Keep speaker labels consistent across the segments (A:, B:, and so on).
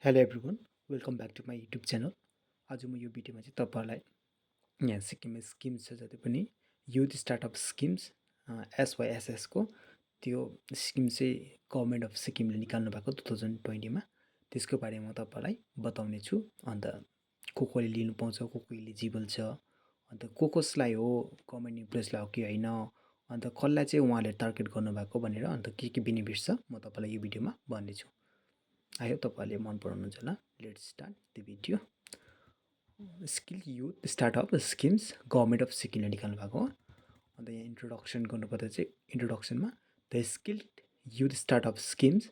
A: Hello everyone, welcome back to my YouTube channel. आज म यो भिडियोमा चाहिँ तपाईँहरूलाई यहाँ सिक्किममा स्किम्स छ जति पनि युथ स्टार्टअप स्किम्स एसवाइएसएसको त्यो स्किम चाहिँ गभर्मेन्ट अफ सिक्किमले निकाल्नु भएको 2020मा त्यसको बारेमा म तपाईँलाई बताउने छु। अन्त कसले लिनु पाउँछ, को इलिजिबल छ, अन्त कसलाई हो, गभर्मेन्ट इम्प्लोइजलाई हो कि होइन, अन्त कसलाई चाहिँ उहाँले टार्गेट गर्नुभएको भनेर अन्त के बेनिफिट्स छ म तपाईँलाई यो भिडियोमा भन्नेछु। आई होप तपाईँहरूले मन पराउनुहुन्छ होला। Let's start the video. Skill youth startup schemes government of सिक्किमले निकाल्नु भएको हो। अन्त यहाँ इन्ट्रोडक्सन गर्नुपर्दा चाहिँ इन्ट्रोडक्सनमा the skilled youth startup schemes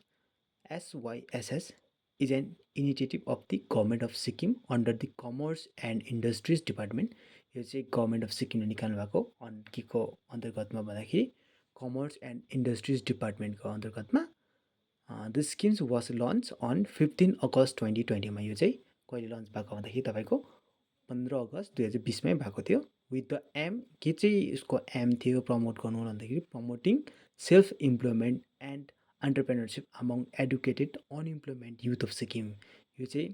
A: SYSS is an initiative of the government of Sikkim under the commerce and industries department. यो चाहिँ गभर्मेन्ट अफ सिक्किमले निकाल्नु भएको के को अन्तर्गतमा भन्दाखेरि कमर्स एन्ड इन्डस्ट्रिज डिपार्टमेन्टको अन्तर्गतमा। The schemes was launch on 15 August 2020मा। यो चाहिँ कहिले लन्च भएको भन्दाखेरि तपाईँको 15 अगस्त 2020मै भएको थियो। विथ द एम के चाहिँ यसको एम थियो प्रमोट गर्नु भन्दाखेरि promoting self employment and entrepreneurship among educated unemployment youth of Sikkim. यो चाहिँ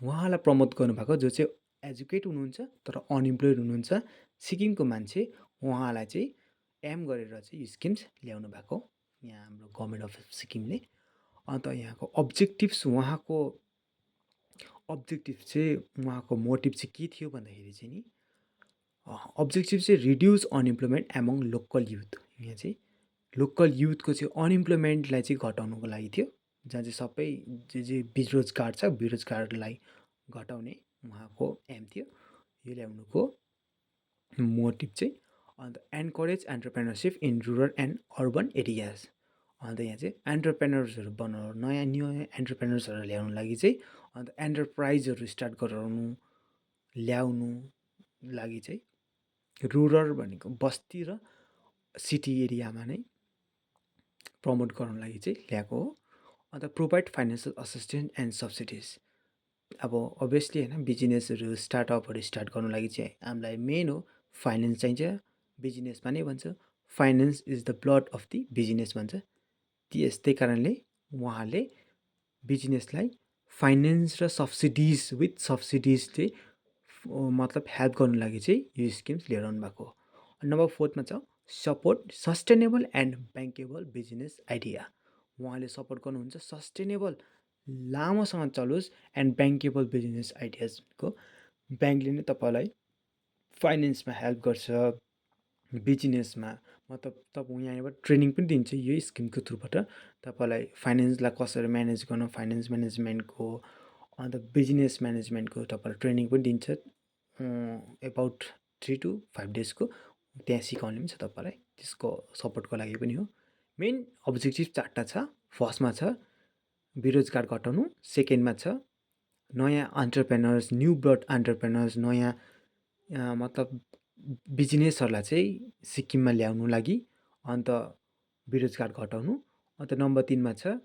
A: उहाँलाई प्रमोट गर्नुभएको जो चाहिँ एजुकेट हुनुहुन्छ तर अनइम्प्लोइड हुनुहुन्छ सिक्किमको मान्छे, उहाँलाई चाहिँ एम गरेर चाहिँ यो स्किम्स ल्याउनु भएको यहाँ हाम्रो गभर्मेन्ट अफ सिक्किमले। अन्त यहाँको अब्जेक्टिभ्स उहाँको मोटिभ चाहिँ के थियो भन्दाखेरि चाहिँ नि अब्जेक्टिभ चाहिँ reduce unemployment among local youth. यहाँ चाहिँ लोकल युथको चाहिँ अनइम्प्लोइमेन्टलाई चाहिँ घटाउनुको लागि थियो, जहाँ चाहिँ सबै जे बेरोजगार छ बेरोजगारलाई घटाउने उहाँको एम थियो, यो ल्याउनुको मोटिभ चाहिँ। अन्त encourage entrepreneurship in rural and urban areas. अन्त यहाँ चाहिँ एन्टरप्रेनर्सहरू बनाउनु, नयाँ एन्टरप्रेनर्सहरू ल्याउनु लागि चाहिँ अन्त एन्टरप्राइजहरू स्टार्ट गराउनु ल्याउनु लागि चाहिँ रुरल भनेको बस्ती र सिटी एरियामा नै प्रमोट गर्नु लागि चाहिँ ल्याएको हो। अन्त provide financial assistance and subsidies. अब अभियसली होइन, बिजनेसहरू स्टार्टअपहरू स्टार्ट गर्नु लागि चाहिँ हामीलाई मेन हो फाइनेन्स चाहिन्छ। बिजनेसमा नै भन्छ finance is the blood of the business भन्छ। त्यस्तै कारणले उहाँले बिजनेसलाई फाइनेन्स र सब्सिडिज विथ सब्सिडिज चाहिँ मतलब हेल्प गर्नु लागि चाहिँ यो स्किम्स लिएर आउनु भएको हो। नम्बर 4मा छ support sustainable and bankable business idea. उहाँले सपोर्ट गर्नुहुन्छ सस्टेनेबल लामोसँग चलोस् एन्ड ब्याङ्केबल बिजनेस आइडियाजको। ब्याङ्कले नै तपाईँलाई फाइनेन्समा हेल्प गर्छ, बिजनेसमा मतलब तपाईँ यहाँबाट ट्रेनिङ पनि दिन्छ यो स्किमको थ्रुबाट तपाईँलाई फाइनेन्सलाई कसरी म्यानेज गर्नु, फाइनेन्स म्यानेजमेन्टको, अन्त बिजनेस म्यानेजमेन्टको तपाईँलाई ट्रेनिङ पनि दिन्छ एबाउट 3 to 5 डेजको। त्यहाँ सिकाउने पनि छ तपाईँलाई, त्यसको सपोर्टको लागि पनि हो। मेन अब्जेक्टिभ 4टा छ। फर्स्टमा छ बेरोजगार घटाउनु, सेकेन्डमा छ नयाँ एन्टरप्रेनर्स, न्यू ब्लड एन्टरप्रेनर्स, नयाँ मतलब बिजनेसहरूलाई चाहिँ सिक्किममा ल्याउनु लागि, अन्त बेरोजगार घटाउनु। अन्त नम्बर 3मा छ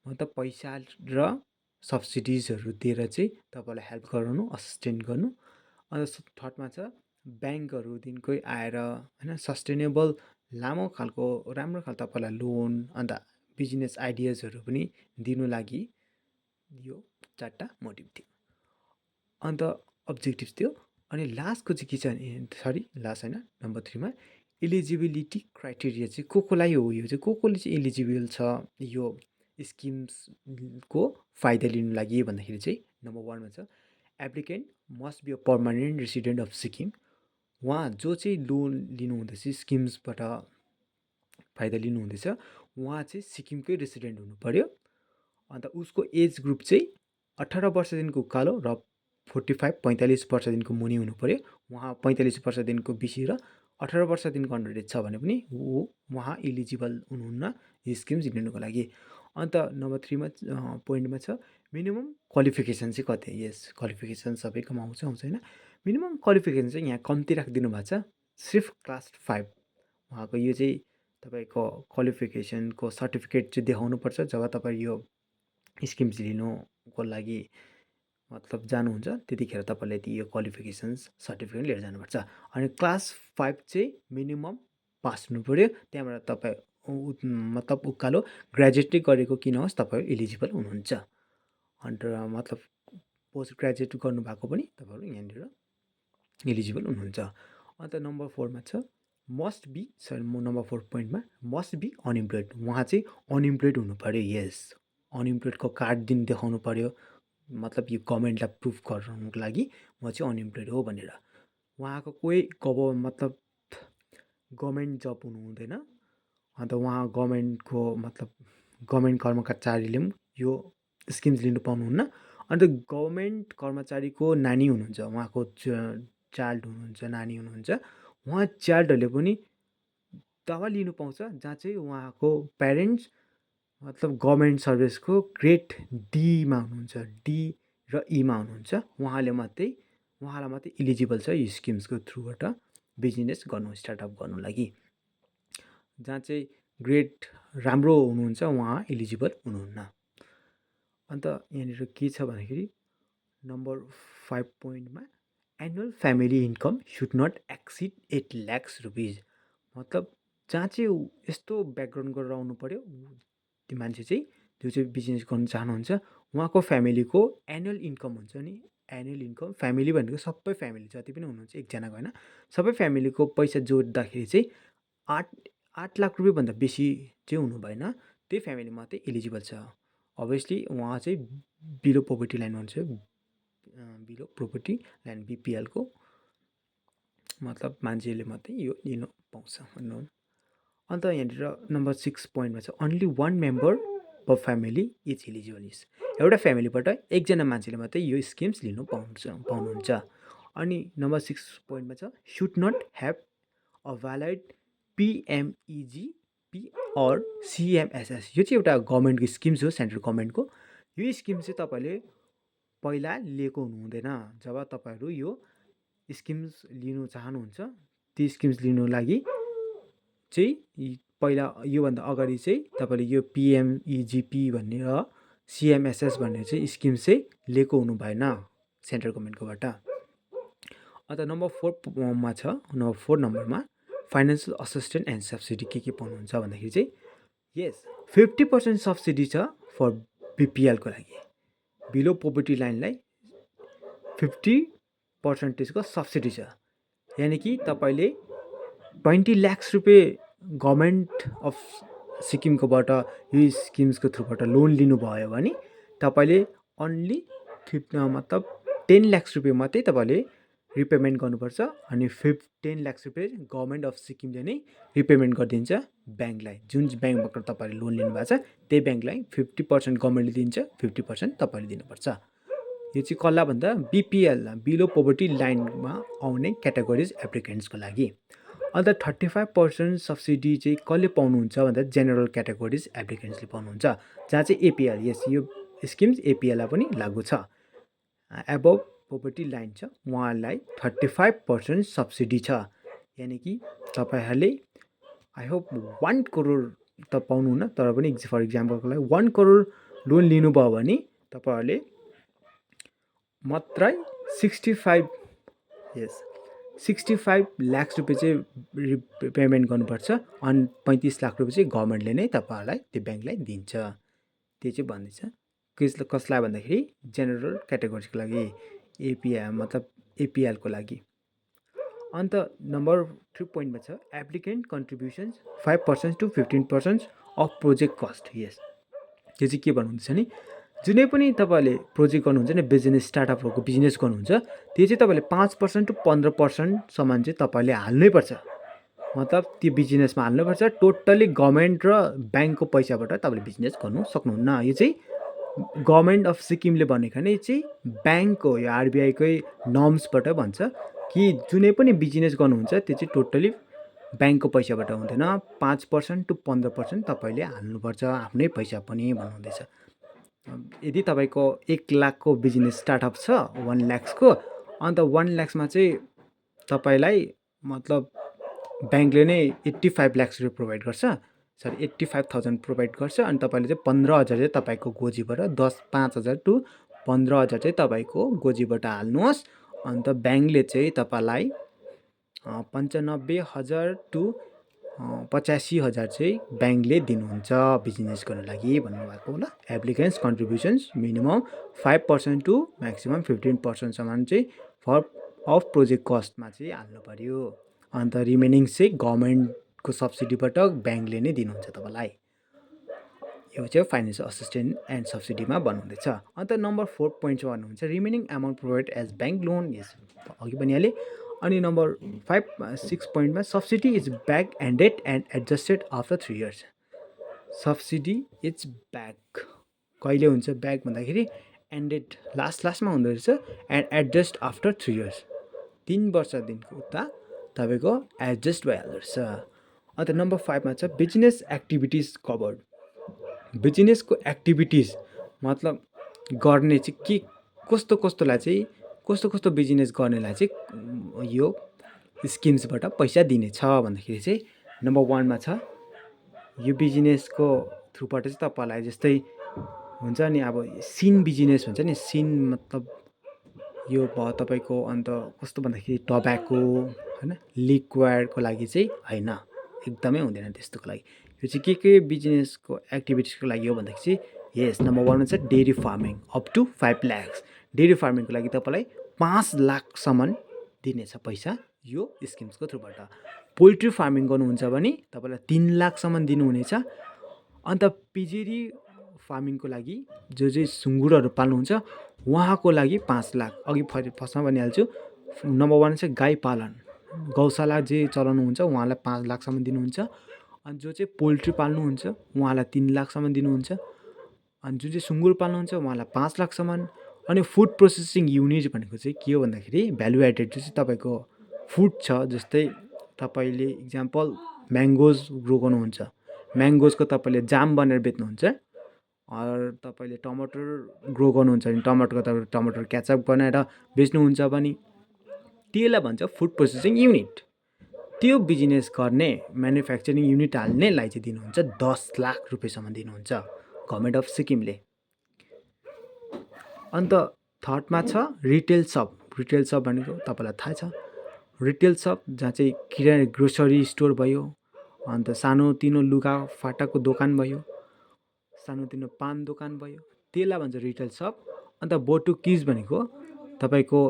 A: मतलब पैसा र सब्सिडिजहरू दिएर चाहिँ तपाईँलाई हेल्प गराउनु, असिस्टेन्ट गर्नु। अन्त थर्डमा छ ब्याङ्कहरूदेखिकै आएर होइन सस्टेनेबल लामो खालको राम्रो खालको तपाईँलाई लोन अन्त बिजनेस आइडियाजहरू पनि दिनु लागि यो 4टा मोटिभ थियो, अन्त अब्जेक्टिभ्स थियो। अनि लास्टको चाहिँ के छ भने लास्ट होइन, नम्बर 3मा इलिजिबिलिटी क्राइटेरिया चाहिँ कोलाई हो। यो चाहिँ कसले चाहिँ इलिजिबल छ यो स्किम्सको फाइदा लिनु लागि भन्दाखेरि चाहिँ नम्बर 1मा छ applicant must be a permanent resident of Sikkim. उहाँ जो चाहिँ लोन लिनुहुँदैछ स्किम्सबाट फाइदा लिनुहुँदैछ उहाँ चाहिँ सिक्किमकै रेसिडेन्ट हुनु पऱ्यो। अन्त उसको एज ग्रुप चाहिँ 18 वर्षदेखिको उकालो र 45 वर्षदेखिको मुनि हुनु पऱ्यो। उहाँ 45 वर्षदेखिको बेसी र 18 वर्षदेखिको अन्डर एज छ भने पनि उहाँ इलिजिबल हुनुहुन्न यो स्किम्स लिनुको लागि। अन्त नम्बर 3मा पोइन्टमा छ मिनिमम क्वालिफिकेसन चाहिँ कति। यस, क्वालिफिकेसन सबैकोमा आउँछ होइन। मिनिमम क्वालिफिकेसन चाहिँ यहाँ कम्ती राखिदिनु भएको छ, सिर्फ क्लास 5 उहाँको। यो चाहिँ तपाईँको क्वालिफिकेसनको सर्टिफिकेट चाहिँ देखाउनुपर्छ जब तपाईँ यो स्किम्स लिनुको लागि मतलब जानुहुन्छ, त्यतिखेर तपाईँले यो क्वालिफिकेसन्स सर्टिफिकेट लिएर जानुपर्छ। अनि क्लास 5 चाहिँ मिनिमम पास हुनु पऱ्यो, त्यहाँबाट तपाईँ मतलब उकालो ग्रेजुएट गरेको किन होस् तपाईँ इलिजिबल हुनुहुन्छ। मतलब पोस्ट ग्रेजुएट गर्नुभएको पनि तपाईँहरू यहाँनिर एलिजिबल हुनुहुन्छ। अन्त नम्बर 4 मा छ मस्ट बी नम्बर 4 पोइन्टमा मस्ट बी अनइम्प्लोइड। उहाँ चाहिँ अनइम्प्लोइड हुनु पऱ्यो। यस, अनइम्प्लोइडको कार्ड देखाउनु पऱ्यो, मतलब यो गभर्मेन्टलाई प्रुफ गराउनुको लागि म चाहिँ अनइम्प्लोइड हो भनेर। उहाँको कोही मतलब गभर्मेन्ट जब हुनु हुँदैन। अन्त उहाँ गभर्मेन्टको मतलब गभर्मेन्ट कर्मचारीले पनि यो स्किम्स लिनु पाउनुहुन्न। अन्त गभर्मेन्ट कर्मचारीको नानी हुनुहुन्छ, उहाँको चाइल्ड हुनुहुन्छ, नानी हुनुहुन्छ, उहाँ चाइल्डहरूले पनि तब लिनु पाउँछ जहाँ चाहिँ उहाँको प्यारेन्ट्स मतलब गभर्मेन्ट सर्भिसको ग्रेड डीमा हुनुहुन्छ, डी र ईमा हुनुहुन्छ। उहाँलाई मात्रै इलिजिबल छ यो स्किम्सको थ्रुबाट बिजनेस गर्नु, स्टार्टअप गर्नु लागि। जहाँ चाहिँ ग्रेड राम्रो हुनुहुन्छ उहाँ इलिजिबल हुनुहुन्न। अन्त यहाँनिर के छ भन्दाखेरि नम्बर 5 पोइन्टमा annual family income should not exceed 8 lakh rupees. मतलब जहाँ चाहिँ यस्तो ब्याकग्राउन्ड गरेर आउनु पऱ्यो त्यो मान्छे चाहिँ, जो चाहिँ बिजनेस गर्नु चाहनुहुन्छ, उहाँको फ्यामिलीको एनुअल इन्कम हुन्छ नि, एनुअल इन्कम फ्यामिली भनेको सबै फ्यामिली जति पनि हुनुहुन्छ, एकजनाको होइन, सबै फ्यामिलीको पैसा जोड्दाखेरि चाहिँ 8 लाख रुपियाँभन्दा बेसी चाहिँ हुनु भएन। त्यही फ्यामिली मात्रै एलिजिबल छ। अभियसली उहाँ चाहिँ बिलो पोभर्टी लाइन हुन्छ, बिलो प्रोपर्टी लाइन बिपिएलको मतलब मान्छेले मात्रै यो लिनु पाउँछ भन्नु। अन्त यहाँनिर नम्बर 6 पोइन्टमा छ only 1 member per family is eligible. एउटा फ्यामिलीबाट एकजना मान्छेले मात्रै यो स्किम्स लिनु पाउनुहुन्छ। अनि नम्बर 6 पोइन्टमा छ should not have a valid PMEGP or CMSS. यो चाहिँ एउटा गभर्मेन्टको स्किम्स हो, सेन्ट्रल गभर्मेन्टको। यो स्किम चाहिँ तपाईँले पहिला लिएको हुनु हुँदैन। जब तपाईँहरू यो स्किम्स लिनु चाहनुहुन्छ, ती स्किम्स लिनु लागि चाहिँ पहिला योभन्दा अगाडि चाहिँ तपाईँले यो पिएमइजिपी भन्ने र सिएमएसएस भन्ने चाहिँ स्किम चाहिँ लिएको हुनु भएन सेन्ट्रल गभर्मेन्टकोबाट। अन्त नम्बर 4 मा छ, नम्बर 4 नम्बरमा फाइनेन्सियल असिस्टेन्ट एन्ड सब्सिडी के पाउनुहुन्छ भन्दाखेरि चाहिँ यस 50% सब्सिडी छ फर बिपिएलको लागि। बिलो पोभर्टी लाइनलाई 50% सब्सिडी छ। यानि कि तपाईँले 20 लाख रुपियाँ गभर्मेन्ट अफ सिक्किमकोबाट यो स्किम्सको थ्रुबाट लोन लिनुभयो भने तपाईँले अन्ली मतलब 10 लाख रुपियाँ मात्रै तपाईँले रिपेमेन्ट गर्नुपर्छ। अनि 10 लाख रुपियाँ गभर्मेन्ट अफ सिक्किमले नै रिपेमेन्ट गरिदिन्छ ब्याङ्कलाई। जुन ब्याङ्कबाट तपाईँले लोन लिनुभएको छ त्यही ब्याङ्कलाई 50% गभर्मेन्टले दिन्छ, 50% तपाईँले दिनुपर्छ। यो चाहिँ कसलाई भन्दा बिपिएल बिलो पोभर्टी लाइनमा आउने क्याटेगोरिज एप्लिकेन्ट्सको लागि। अन्त 35% सब्सिडी चाहिँ कसले पाउनुहुन्छ भन्दा जेनरल क्याटेगोरिज एप्लिकेन्ट्सले पाउनुहुन्छ, जहाँ चाहिँ एपिएल, यस यो स्किम्स एपिएललाई पनि लागु छ। एबभ पोभर्टी लाइन छ उहाँलाई 35% सब्सिडी छ। यानि कि तपाईँहरूले आई होप 1 करोड त पाउनुहुन्न, तर पनि फर इक्जाम्पलको लागि 1 करोड लोन लिनुभयो भने तपाईँहरूले मात्रै 65 लाख रुपियाँ चाहिँ पेमेन्ट गर्नुपर्छ। अनि 35 लाख रुपियाँ चाहिँ गभर्मेन्टले नै तपाईँहरूलाई त्यो ब्याङ्कलाई दिन्छ। त्यो चाहिँ भन्दैछ कसलाई भन्दाखेरि जेनरल क्याटेगोरीको लागि, मतलब एपिएलको लागि। अन्त नम्बर 3 पोइन्टमा छ applicant contributions 5% to 15% of project cost. Yes, त्यो चाहिँ के भन्नुहुन्छ नि, जुनै पनि तपाईँले प्रोजेक्ट गर्नुहुन्छ नि, बिजनेस स्टार्टअपहरूको बिजनेस गर्नुहुन्छ, त्यो चाहिँ तपाईँले 5% to 15%सम्म चाहिँ तपाईँले हाल्नैपर्छ। मतलब त्यो बिजनेसमा हाल्नुपर्छ। टोटल्ली गभर्मेन्ट र ब्याङ्कको पैसाबाट तपाईँले बिजनेस गर्नु सक्नुहुन्न। यो चाहिँ गभर्मेन्ट अफ सिक्किमले भनेको नै चाहिँ ब्याङ्कको, यो आरबिआईकै नर्म्सबाट भन्छ कि जुनै पनि बिजनेस गर्नुहुन्छ त्यो चाहिँ टोटल्ली ब्याङ्कको पैसाबाट हुँदैन, 5% to 15% तपाईँले हाल्नुपर्छ आफ्नै पैसा पनि भन्नुहुँदैछ। यदि तपाईँको 1 लाखको बिजनेस स्टार्टअप छ 1 लाखको, अन्त 1 लाखमा चाहिँ तपाईँलाई मतलब ब्याङ्कले नै 85 लाख रुपियाँ प्रोभाइड गर्छ, 85,000 प्रोभाइड गर्छ। अनि तपाईँले चाहिँ 15,000 चाहिँ तपाईँको गोजीबाट 5,000 to 15,000 चाहिँ तपाईँको गोजीबाट हाल्नुहोस्। अन्त ब्याङ्कले चाहिँ तपाईँलाई 95,000 to 85,000 चाहिँ ब्याङ्कले दिनुहुन्छ बिजनेस गर्नु लागि भन्नुभएको ल। Applicants contributions minimum 5% to maximum 15%सम्म चाहिँ फर अफ प्रोजेक्ट कस्टमा चाहिँ हाल्नु पऱ्यो। अन्त रिमेनिङ चाहिँ गभर्मेन्टको सब्सिडीबाट ब्याङ्कले नै दिनुहुन्छ तपाईँलाई। यो चाहिँ फाइनेन्सियल असिस्टेन्ट एन्ड सब्सिडीमा भन्नुहुँदैछ। अन्त नम्बर 4 पोइन्ट चाहिँ भन्नुहुन्छ remaining amount provide as bank loan, यस अघि पनि हालेँ। अनि नम्बर 6 पोइन्टमा subsidy is back ended and adjusted after 3 years। Subsidy is back कहिले हुन्छ ब्याक भन्दाखेरि एन्डेड लास्टमा हुँदो रहेछ एन्ड एडजस्ट आफ्टर 3 years। 3 वर्षदेखिको उता तपाईँको एडजस्ट भइहाल्दो रहेछ। अन्त नम्बर 5मा छ बिजनेस एक्टिभिटिज कभर्ड। बिजनेसको एक्टिभिटिज मतलब गर्ने चाहिँ के कस्तोलाई चाहिँ कस्तो बिजनेस गर्नेलाई चाहिँ यो स्किम्सबाट पैसा दिनेछ भन्दाखेरि चाहिँ नम्बर 1मा छ यो बिजनेसको थ्रुबाट चाहिँ तपाईँलाई जस्तै हुन्छ नि अब सिन बिजनेस हुन्छ नि, सिन मतलब यो भयो तपाईँको। अन्त कस्तो भन्दाखेरि टब्याको होइन लिक्विडको लागि चाहिँ होइन, एकदमै हुँदैन त्यस्तोको लागि। यो चाहिँ के बिजनेसको एक्टिभिटिजको लागि हो भन्दाखेरि चाहिँ यस नम्बर 1मा छ dairy farming up to 5 lakhs। Dairy फार्मिङको लागि तपाईँलाई 5 लाखसम्म दिनेछ पैसा यो स्किम्सको थ्रुबाट। पोल्ट्री फार्मिङ गर्नुहुन्छ भने तपाईँलाई 3 लाखसम्म दिनुहुनेछ। अन्त पिजेरी फार्मिङको लागि जो चाहिँ सुँगुरहरू पाल्नुहुन्छ उहाँको लागि 5 लाख। अघि फर्स्टमा भनिहाल्छु। नम्बर 1 चाहिँ गाई पालन, गौशाला जे चलाउनुहुन्छ उहाँलाई 5 लाखसम्म दिनुहुन्छ। अनि जो चाहिँ पोल्ट्री पाल्नुहुन्छ उहाँलाई 3 लाखसम्म दिनुहुन्छ। अनि जुन चाहिँ सुँगुर पाल्नुहुन्छ उहाँलाई 5 लाखसम्म। अनि फुड प्रोसेसिङ युनिट भनेको चाहिँ के हो भन्दाखेरि भ्यालु एडेड जो चाहिँ तपाईँको फुड छ, जस्तै तपाईँले इक्जाम्पल म्याङ्गोज ग्रो गर्नुहुन्छ, म्याङ्गोजको तपाईँले जाम बनेर बेच्नुहुन्छ। तपाईँले टमाटर ग्रो गर्नुहुन्छ भने टमाटरको तपाईँ टमाटर क्याचअप बनाएर बेच्नुहुन्छ भने त्यसलाई भन्छ फुड प्रोसेसिङ युनिट। त्यो बिजनेस गर्ने म्यानुफ्याक्चरिङ युनिट हाल्नेलाई चाहिँ दिनुहुन्छ 10 लाख रुपियाँसम्म दिनुहुन्छ गभर्मेन्ट अफ सिक्किमले। अन्त थर्डमा छ रिटेल सप। रिटेल सप भनेको तपाईँलाई थाहा छ, रिटेल सप जहाँ चाहिँ किराना ग्रोसरी स्टोर भयो, अन्त सानोतिनो लुगा फाटाको दोकान भयो, सानोतिनो पान दोकान भयो, त्यसलाई भन्छ रिटेल सप। अन्त बोटुकिज भनेको तपाईँको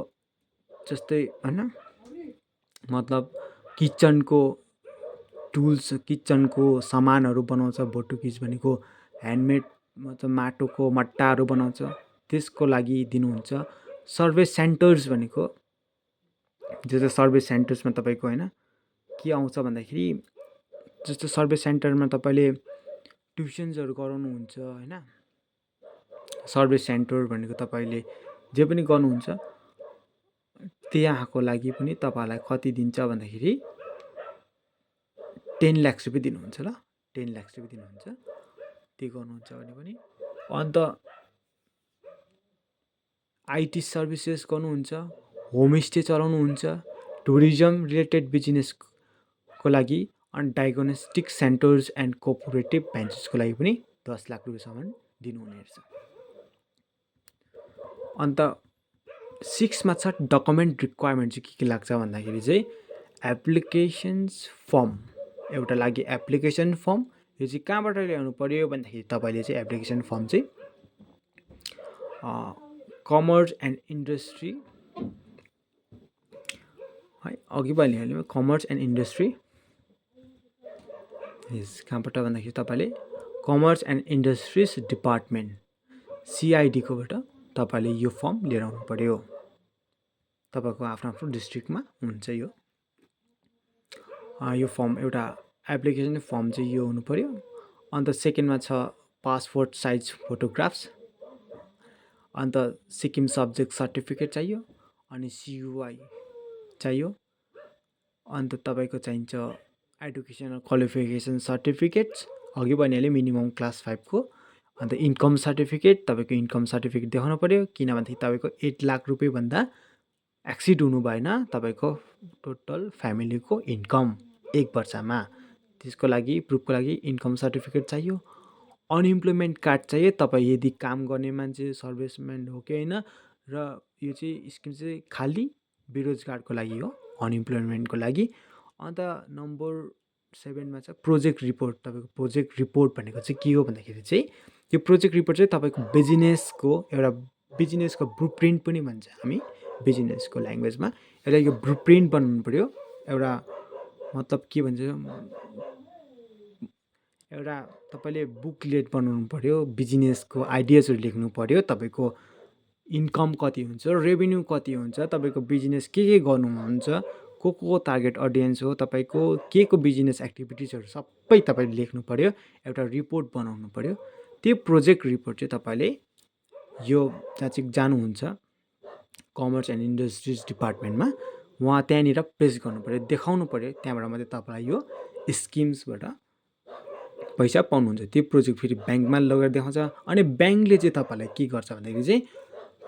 A: जस्तै होइन मतलब किचनको टुल्स, किचनको सामानहरू बनाउँछ बोटुकिज भनेको। ह्यान्डमेड मतलब माटोको मट्टाहरू बनाउँछ त्यसको लागि दिनुहुन्छ। सर्भिस सेन्टर्स भनेको जस्तो सर्भिस सेन्टर्समा तपाईँको होइन के आउँछ भन्दाखेरि जस्तो सर्भिस सेन्टरमा तपाईँले ट्युसन्सहरू गराउनुहुन्छ होइन। सर्भिस सेन्टर भनेको तपाईँले जे पनि गर्नुहुन्छ त्यहाँको लागि पनि तपाईँलाई कति दिन्छ भन्दाखेरि 10 लाख रुपियाँ दिनुहुन्छ ल, 10 लाख रुपियाँ दिनुहुन्छ त्यो गर्नुहुन्छ भने पनि। अन्त आइटी सर्भिसेस गर्नुहुन्छ, होमस्टे चलाउनुहुन्छ, टुरिज्म रिलेटेड बिजनेसको लागि, अनि डायग्नोस्टिक सेन्टर्स एन्ड कोअपरेटिभ भेन्चर्सको लागि पनि 10 लाख रुपियाँसम्म दिनुहुने रहेछ। अन्त 6मा छ डकुमेन्ट रिक्वायरमेन्ट चाहिँ के लाग्छ भन्दाखेरि चाहिँ एप्लिकेसन्स फर्म एउटा लागि। एप्लिकेसन फर्म यो चाहिँ कहाँबाट ल्याउनु पऱ्यो भन्दाखेरि तपाईँले चाहिँ एप्लिकेसन फर्म चाहिँ कमर्स एन्ड इन्डस्ट्री है, अघि भनिहाल्यो कमर्स एन्ड इन्डस्ट्री। यस कहाँबाट भन्दाखेरि तपाईँले कमर्स एन्ड इन्डस्ट्रिज डिपार्टमेन्ट CIDकोबाट तपाईँले यो फर्म लिएर आउनु पऱ्यो। तपाईँको आफ्नो डिस्ट्रिक्टमा हुन्छ यो फर्म। एउटा एप्लिकेसन फर्म चाहिँ यो हुनु पऱ्यो। अन्त सेकेन्डमा छ पासपोर्ट साइज फोटोग्राफ्स। अन्त सिक्किम सब्जेक्ट सर्टिफिकेट चाहियो, अनि CUI चाहियो। अन्त तपाईँको चाहिन्छ एडुकेसनल क्वालिफिकेसन सर्टिफिकेट्स, अघि भनिहालेँ मिनिमम क्लास 5 को। अन्त इन्कम सर्टिफिकेट, तपाईँको इन्कम सर्टिफिकेट देखाउनु पऱ्यो किनभनेदेखि तपाईँको 8 लाख रुपियाँभन्दा एक्सिड हुनु भएन तपाईँको टोटल फ्यामिलीको इन्कम 1 वर्षमा। त्यसको लागि प्रुफको लागि इन्कम सर्टिफिकेट चाहियो। अनइम्प्लोइमेन्ट कार्ड चाहियो तपाईँ यदि काम गर्ने मान्छे सर्भिसम्यान हो कि होइन। र यो चाहिँ स्किम चाहिँ खालि बेरोजगारको लागि हो, अनइम्प्लोइमेन्टको लागि। अन्त नम्बर 7मा छ प्रोजेक्ट रिपोर्ट। तपाईँको प्रोजेक्ट रिपोर्ट भनेको चाहिँ के हो भन्दाखेरि चाहिँ यो प्रोजेक्ट रिपोर्ट चाहिँ तपाईँको बिजनेसको ब्लुप्रिन्ट पनि भन्छ हामी बिजनेसको ल्याङ्ग्वेजमा। यसलाई यो ब्लुप्रिन्ट बनाउनु पऱ्यो। एउटा मतलब के भन्छ, एउटा तपाईँले बुकलेट बनाउनु पऱ्यो, बिजनेसको आइडियाजहरू लेख्नु पऱ्यो, तपाईँको इन्कम कति हुन्छ, रेभेन्यू कति हुन्छ, तपाईँको बिजनेस के गर्नुहुन्छ, को टार्गेट अडियन्स हो, तपाईँको के को बिजनेस एक्टिभिटिजहरू सबै तपाईँले लेख्नु पऱ्यो, एउटा रिपोर्ट बनाउनु पऱ्यो। त्यो प्रोजेक्ट रिपोर्ट चाहिँ तपाईँले यो जहाँ चाहिँ जानुहुन्छ कमर्स एन्ड इन्डस्ट्रिज डिपार्टमेन्टमा, उहाँ त्यहाँनिर पेस गर्नु पऱ्यो, देखाउनु पऱ्यो। त्यहाँबाट मात्रै तपाईँलाई यो स्किम्सबाट पैसा पाउनुहुन्छ। त्यो प्रोजेक्ट फेरि ब्याङ्कमा लगेर देखाउँछ। अनि ब्याङ्कले चाहिँ तपाईँलाई के गर्छ भन्दाखेरि चाहिँ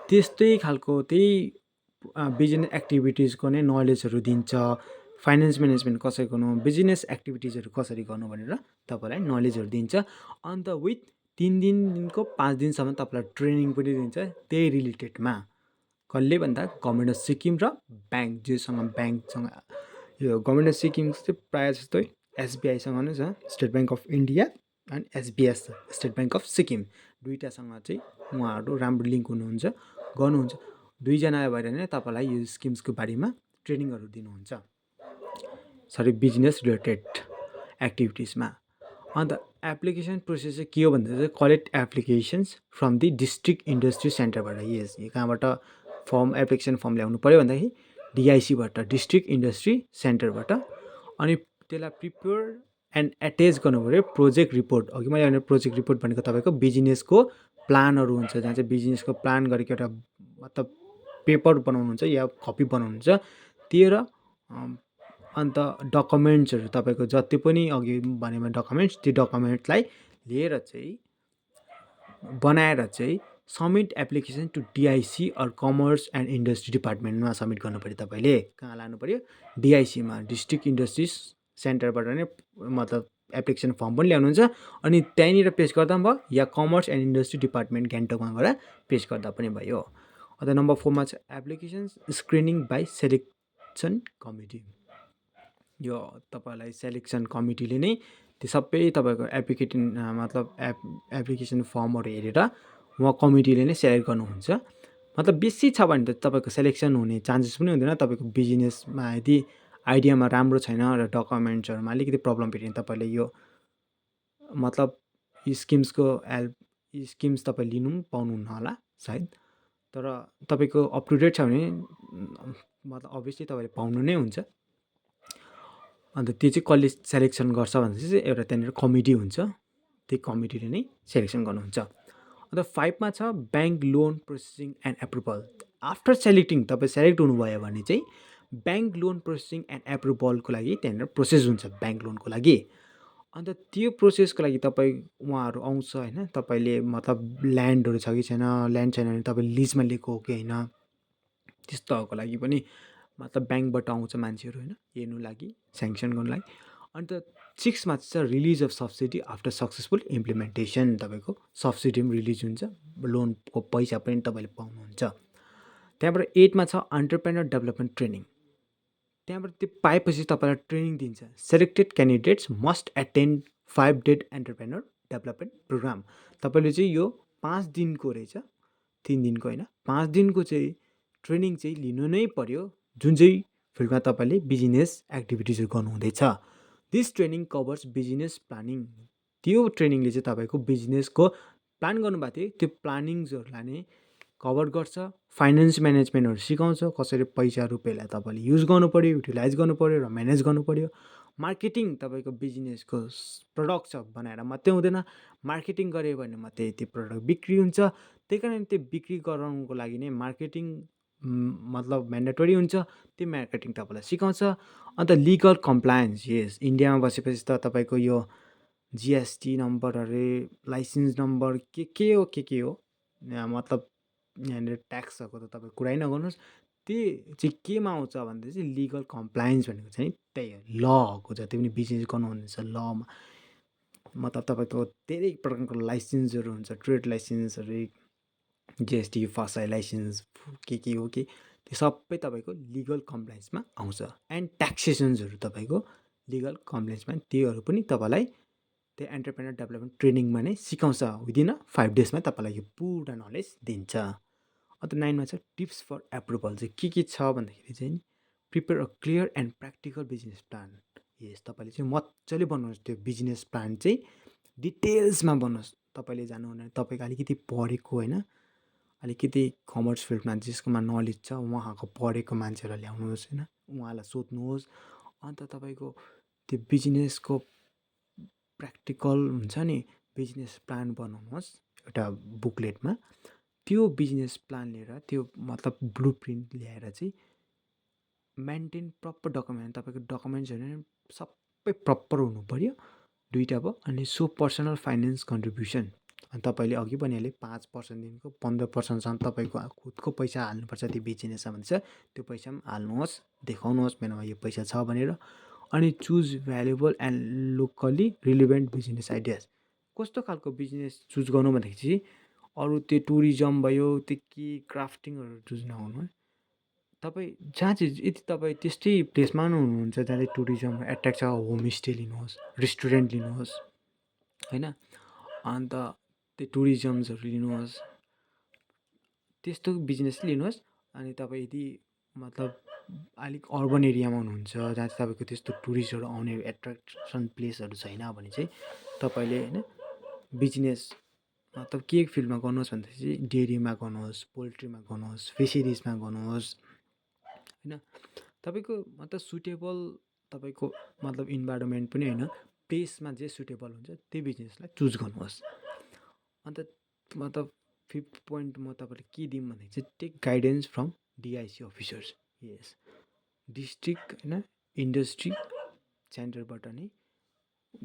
A: त्यस्तै खालको त्यही बिजनेस एक्टिभिटिजको नै नलेजहरू दिन्छ। फाइनेन्स म्यानेजमेन्ट कसरी गर्नु, बिजनेस एक्टिभिटिजहरू कसरी गर्नु भनेर तपाईँलाई नलेजहरू दिन्छ। अन्त विथ 3 दिनको 5 दिनसम्म तपाईँलाई ट्रेनिङ पनि दिन्छ त्यही रिलेटेडमा। कसले भन्दा गभर्मेन्ट अफ सिक्किम र ब्याङ्कसँग यो गभर्मेन्ट अफ सिक्किम चाहिँ प्रायः जस्तै एसबिआईसँग नै छ, State Bank of India and SBS State Bank of Sikkim, दुईवटासँग चाहिँ उहाँहरू राम्रो लिङ्क गर्नुहुन्छ। दुईजना भएर नै तपाईँलाई यो स्किम्सको बारेमा ट्रेनिङहरू दिनुहुन्छ, बिजनेस रिलेटेड एक्टिभिटिजमा। अन्त एप्लिकेसन प्रोसेस चाहिँ के हो भन्दा चाहिँ collect applications from the district industry सेन्टरबाट। कहाँबाट एप्लिकेसन फर्म ल्याउनु पऱ्यो भन्दाखेरि डिआइसीबाट, डिस्ट्रिक्ट इन्डस्ट्री सेन्टरबाट। अनि त्यसलाई प्रिपेयर एन्ड एटेच गर्नु पऱ्यो प्रोजेक्ट रिपोर्ट। अघि मैले भने प्रोजेक्ट रिपोर्ट भनेको तपाईँको बिजनेसको प्लानहरू हुन्छ, जहाँ चाहिँ बिजनेसको प्लान गरेको एउटा मतलब पेपर बनाउनुहुन्छ या कपी बनाउनुहुन्छ त्यो। र अन्त डकुमेन्ट्सहरू तपाईँको जति पनि अघि भनेमा डकुमेन्ट्स, त्यो डकुमेन्ट्सलाई लिएर चाहिँ बनाएर चाहिँ submit application to DIC or commerce and industry डिपार्टमेन्टमा सब्मिट गर्नु पऱ्यो। तपाईँले कहाँ लानु पऱ्यो, डिआइसीमा, डिस्ट्रिक्ट इन्डस्ट्रिज सेन्टरबाट नै मतलब एप्लिकेसन फर्म पनि ल्याउनुहुन्छ। अनि त्यहीँनिर पेस गर्दा पनि भयो, या कमर्स एन्ड इन्डस्ट्री डिपार्टमेन्ट गान्तोकमा गएर पेस गर्दा पनि भयो। अन्त नम्बर 4मा छ application screening by selection committee. यो तपाईँलाई सेलेक्सन कमिटीले नै त्यो सबै तपाईँको एप्लिकेसन फर्महरू हेरेर उहाँ कमिटीले नै सेलेक्ट गर्नुहुन्छ। मतलब बेसी छ भने त तपाईँको सेलेक्सन हुने चान्सेस पनि हुँदैन। तपाईँको बिजनेसमा यदि आइडियामा राम्रो छैन र डकुमेन्ट्सहरूमा अलिकति प्रब्लम भेट्यो भने तपाईँले यो मतलब स्किम्स तपाईँ लिनु पनि पाउनुहुन्न होला सायद। तर तपाईँको अप टु डेट छ भने मतलब अभियसली तपाईँले पाउनु नै हुन्छ। अन्त त्यो चाहिँ कसले सेलेक्सन गर्छ भन्दा चाहिँ एउटा त्यहाँनिर कमिटी हुन्छ, त्यही कमिटीले नै सेलेक्सन गर्नुहुन्छ। अन्त 5मा छ bank loan processing and approval. After selecting तपाईँ सेलेक्ट हुनुभयो भने चाहिँ ब्याङ्क लोन प्रोसेसिङ एन्ड एप्रुभलको लागि त्यहाँनिर प्रोसेस हुन्छ ब्याङ्क लोनको लागि। अन्त त्यो प्रोसेसको लागि उहाँहरू आउँछ होइन। तपाईँले मतलब ल्यान्डहरू छ कि छैन, ल्यान्ड छैन भने तपाईँ लिजमा लिएको हो कि होइन, त्यस्तोहरूको लागि पनि मतलब ब्याङ्कबाट आउँछ मान्छेहरू होइन, हेर्नु लागि, स्याङ्सन गर्नु लागि। अन्त 6मा चाहिँ release of subsidy after successful implementation. तपाईँको सब्सिडी पनि रिलिज हुन्छ, लोनको पैसा पनि तपाईँले पाउनुहुन्छ। त्यहाँबाट 8मा छ एन्टरप्रेन्योर डेभलपमेन्ट ट्रेनिङ। त्यहाँबाट त्यो पाएपछि तपाईँलाई ट्रेनिङ दिन्छ। Selected candidates must attend 5 day entrepreneur development programme. तपाईँले चाहिँ यो 5 दिनको रहेछ, 3 दिनको होइन, 5 दिनको चाहिँ ट्रेनिङ चाहिँ लिनु नै पर्यो, जुन चाहिँ फिल्डमा तपाईँले बिजनेस एक्टिभिटिजहरू गर्नुहुँदैछ। This training covers business planning. त्यो ट्रेनिङले चाहिँ तपाईँको बिजनेसको प्लान गर्नुभएको थियो त्यो प्लानिङ्सहरूलाई नै कभर गर्छ। फाइनेन्स म्यानेजमेन्टहरू सिकाउँछ, कसरी पैसा रुपियाँलाई तपाईँले युज गर्नु पऱ्यो, युटिलाइज गर्नु पऱ्यो र म्यानेज गर्नु पऱ्यो। मार्केटिङ तपाईँको बिजनेसको प्रडक्ट छ बनाएर मात्रै हुँदैन, मार्केटिङ गऱ्यो भने मात्रै त्यो प्रडक्ट बिक्री हुन्छ। त्यही कारण त्यो बिक्री गराउनुको लागि नै मार्केटिङ मतलब म्यान्डेटरी हुन्छ, त्यो मार्केटिङ तपाईँलाई सिकाउँछ। अन्त लिगल कम्प्लायन्स, इन्डियामा बसेपछि त तपाईँको यो जिएसटी नम्बर अरे लाइसेन्स नम्बर के हो मतलब यहाँनिर ट्याक्सहरूको त तपाईँ कुरै नगर्नुहोस्। त्यो चाहिँ केमा आउँछ भन्दा चाहिँ लिगल कम्प्लायन्स भनेको चाहिँ त्यही हो, लको जति पनि बिजनेस गर्नुहुनेछ लमा मतलब तपाईँको धेरै प्रकारको लाइसेन्सहरू हुन्छ, ट्रेड लाइसेन्सहरू, जिएसटी, फसाई लाइसेन्स के हो कि त्यो सबै तपाईँको लिगल कम्प्लायन्समा आउँछ। एन्ड ट्याक्सेसन्सहरू तपाईँको लिगल कम्प्लायन्समा त्योहरू पनि तपाईँलाई त्यो एन्टरप्रेन्योर डेभलपमेन्ट ट्रेनिङमा नै सिकाउँछ। विदिन 5 डेजमा तपाईँलाई यो पुरा नलेज दिन्छ। अन्त 9मा छ टिप्स फर एप्रुभल चाहिँ के छ भन्दाखेरि चाहिँ नि prepare a clear and practical business plan. Yes तपाईँले चाहिँ मजाले बनाउनुहोस् त्यो बिजनेस प्लान चाहिँ डिटेल्समा बनाउनुहोस्। तपाईँले जानुहुने तपाईँको अलिकति पढेको होइन, अलिकति कमर्स फिल्डमा जसकोमा नलेज छ उहाँको पढेको मान्छेलाई ल्याउनुहोस् होइन, उहाँलाई सोध्नुहोस्। अन्त तपाईँको त्यो बिजनेसको प्र्याक्टिकल हुन्छ नि बिजनेस प्लान बनाउनुहोस् एउटा बुकलेटमा। त्यो बिजनेस प्लान लिएर त्यो मतलब ब्लु प्रिन्ट ल्याएर चाहिँ मेन्टेन प्रपर डकुमेन्ट, तपाईँको डकुमेन्ट्सहरू सबै प्रपर हुनु पऱ्यो। दुईवटा भयो। अनि सो पर्सनल फाइनेन्स कन्ट्रिब्युसन, अनि तपाईँले अघि भनिहालेँ 5%देखिको 15%सम्म तपाईँको खुदको पैसा हाल्नुपर्छ त्यो बिजनेसमा भन्छ। त्यो पैसा पनि हाल्नुहोस्, देखाउनुहोस् मेरोमा यो पैसा छ भनेर। अनि choose valuable and locally relevant business ideas. कस्तो खालको बिजनेस चुज गर्नु भन्दाखेरि चाहिँ अरू त्यो टुरिज्म भयो, त्यो के क्राफ्टिङहरू चुज नगर्नु है। तपाईँ जहाँ चाहिँ यदि तपाईँ त्यस्तै प्लेसमा पनि हुनुहुन्छ जहाँ चाहिँ टुरिज्म एट्र्याक्ट छ, होमस्टे लिनुहोस्, रेस्टुरेन्ट लिनुहोस् होइन। अन्त त्यो टुरिज्महरू लिनुहोस्, त्यस्तो बिजनेस लिनुहोस्। अनि तपाईँ यदि मतलब अलिक अर्बन एरियामा हुनुहुन्छ जहाँ चाहिँ तपाईँको त्यस्तो टुरिस्टहरू आउने एट्र्याक्सन प्लेसहरू छैन भने चाहिँ तपाईँले होइन बिजनेस मतलब के फिल्डमा गर्नुहोस् भन्दाखेरि चाहिँ डेरीमा गर्नुहोस्, पोल्ट्रीमा गर्नुहोस्, फिसरिजमा गर्नुहोस् होइन। तपाईँको मतलब सुटेबल तपाईँको मतलब इन्भाइरोमेन्ट पनि होइन, प्लेसमा जे सुटेबल हुन्छ त्यो बिजनेसलाई चुज गर्नुहोस्। अन्त मतलब 5th पोइन्ट म तपाईँले के दिउँ भन्दाखेरि चाहिँ take guidance from DIC officers. यस डिस्ट्रिक्ट होइन इन्डस्ट्री सेन्टरबाट नै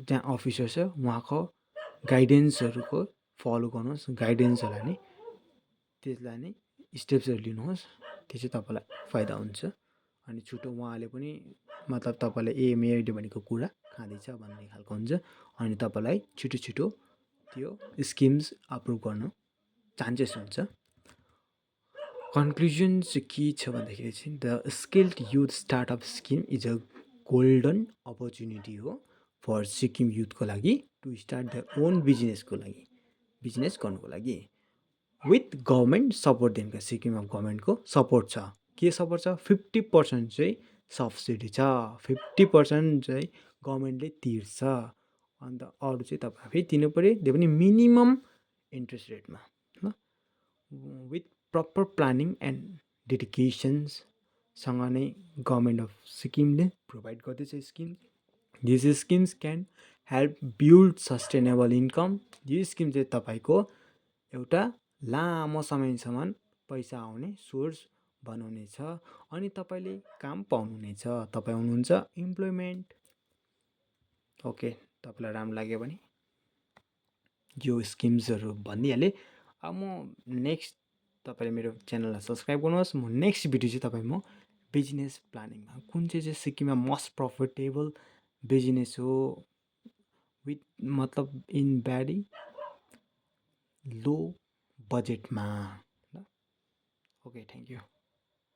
A: जहाँ अफिसर छ उहाँको गाइडेन्सहरूको फलो गर्नुहोस्। गाइडेन्सहरूलाई नै त्यसलाई नै स्टेप्सहरू लिनुहोस्, त्यो चाहिँ तपाईँलाई फाइदा हुन्छ। अनि छिटो उहाँले पनि मतलब तपाईँलाई मैले भनेको कुरा खाँदैछ भन्ने खालको हुन्छ। अनि तपाईँलाई छिटो छिटो त्यो स्किम्स अप्रुभ गर्नु चान्सेस हुन्छ। कन्क्लुजन चाहिँ के छ भन्दाखेरि चाहिँ the skilled youth startup scheme is a golden opportunity हो फर सिक्किम युथको लागि टु स्टार्ट द ओन बिजनेसको लागि, बिजनेस गर्नुको लागि विथ गभर्मेन्ट सपोर्टदेखिको। सिक्किममा गभर्मेन्टको सपोर्ट छ। के सपोर्ट छ? 50% चाहिँ सब्सिडी छ, 50% चाहिँ गभर्मेन्टले तिर्छ। अन्त अरू चाहिँ तपाईँ आफै तिर्नु पऱ्यो, त्यो पनि मिनिमम इन्ट्रेस्ट रेटमा ल। विथ प्रपर प्लानिङ एन्ड डेडिकेसन्ससँग नै गभर्मेन्ट अफ सिक्किमले प्रोभाइड गर्दैछ scheme. This schemes can help build sustainable income. यो स्किम चाहिँ तपाईँको एउटा लामो समयसम्म पैसा आउने सोर्स बनाउनेछ। अनि तपाईँले काम पाउनुहुनेछ, तपाईँ हुनुहुन्छ इम्प्लोइमेन्ट। ओके, तपाईँलाई राम्रो लाग्यो भने यो स्किम्सहरू भनिदिइहालेँ। अब म नेक्स्ट तपाईँले मेरो च्यानललाई सब्सक्राइब गर्नुहोस्। म नेक्स्ट भिडियो चाहिँ तपाईँ म बिजनेस प्लानिङमा कुन चाहिँ सिक्किममा मोस्ट प्रफिटेबल बिजनेस हो विथ मतलब इन भेरी लो बजेटमा ल। Okay, thank you.